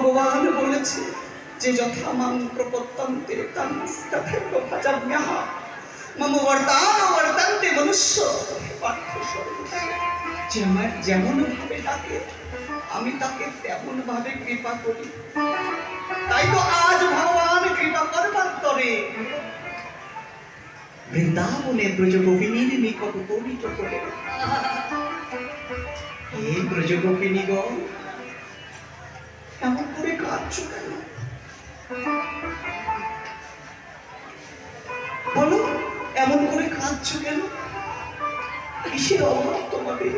ভগবান বলেছে যে যথা মাং প্রপত্যন্তে তথৈব ভজাম্যহ মম বর্তান্তে মনুষ্য পার্থ সর্বস্ব। যে আমার যেমন ভাবে ডাকে আমি তাকে তেমন ভাবে কৃপা করি। তাই তো আজ ভগবান কৃপা করবার তরে বৃন্দাবনে ব্রজগোপিনীর নিকট উপনীত করে। হে ব্রজগোপিনীগণ, এমন করে কাঁদছো কেন? বলো, এমন করে কাঁদছো কেন? কিসের অভাব তোমাদের?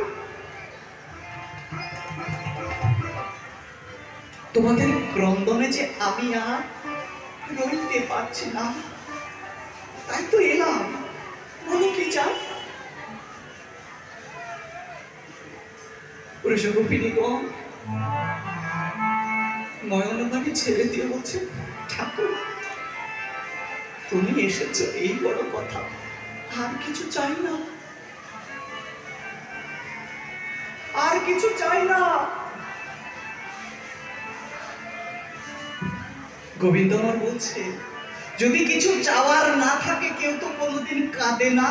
তোমাদের ক্রন্দনে যে আমি আর রইতে পারছি না, তাই তো এলাম। বলো কি চাই? ব্রজগোপিনীগণ নয়নবাণী ছেড়ে দিয়ে বলছে, ঠাকুর তুমি এসেছো এই বড় কথা, আর কিছু চাই না, আর কিছু চাই না। গোবিন্দ আমার বলছে, যদি কিছু চাওয়ার না থাকে কেউ তো কোনোদিন কাঁদে না।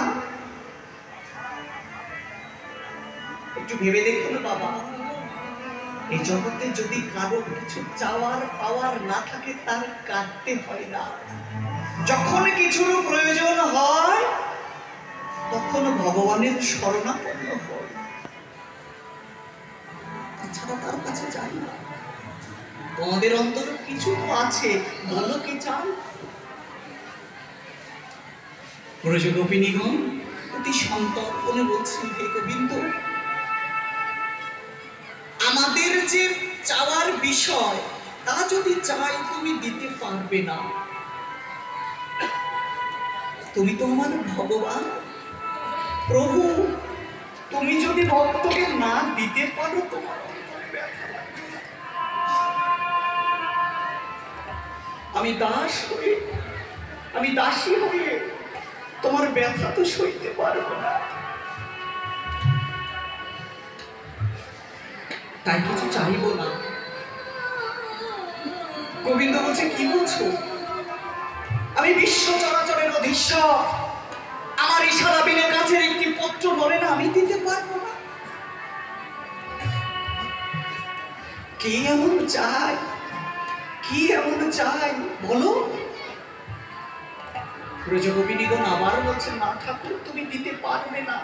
একটু ভেবে দেখুন বাবা, এই জগতে যদি কারো কিছু চাওয়ার পাওয়ার না থাকে তার কাঁদতে হয় না। যখন কিছুর প্রয়োজন হয় তখন ভগবানের শরণাপন্ন হয়, তাছাড়া তার কাছে যাই না। তোমাদের অন্তরে কিছু তো আছে, বলো কি চাই? ব্রজগোপিনীগণ অতি সন্তর্পণে বলছেন, হে গোবিন্দ, আমাদের যে চাওয়ার বিষয় তা যদি চাই তুমি দিতে পারবে না। তুমি তো আমার ভগবান প্রভু, তুমি যদি ভক্তকে না দিতে পারো তোমার আমি দাস হয়ে, আমি দাসী হয়ে তোমার ব্যথা তো সইতে পারবো না। তাই কিছু চাইবো না। গোবিন্দ বলছে, কি বলছো? আমি বিশ্ব চরাচরের অধীশ্বর, আমার ইশারা বিনে কাছের একটি পত্র নড়ে না, আমি দিতে পারবো না। কি এমন চাই, কি এমন চাই বলো? ব্রজগোপিনীগণ আবার বলছে, না ঠাকুর তুমি দিতে পারবে না,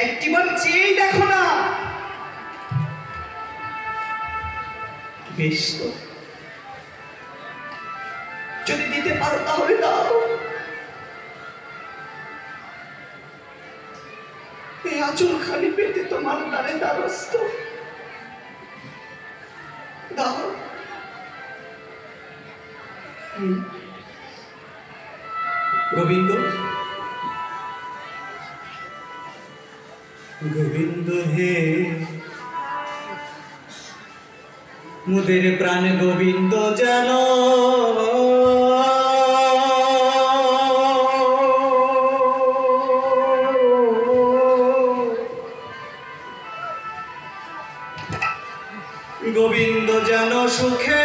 একটিবার চেয়ে দেখো না। বেশ তো, যদি দিতে পারো তাহলে দাও। এই আঁচল খালি পেতে তোমার দ্বারে দ্বারস্থ, দাও। গোবিন্দ, গোবিন্দ হে মুদের প্রাণ গোবিন্দ যেন গোবিন্দ যেন সুখে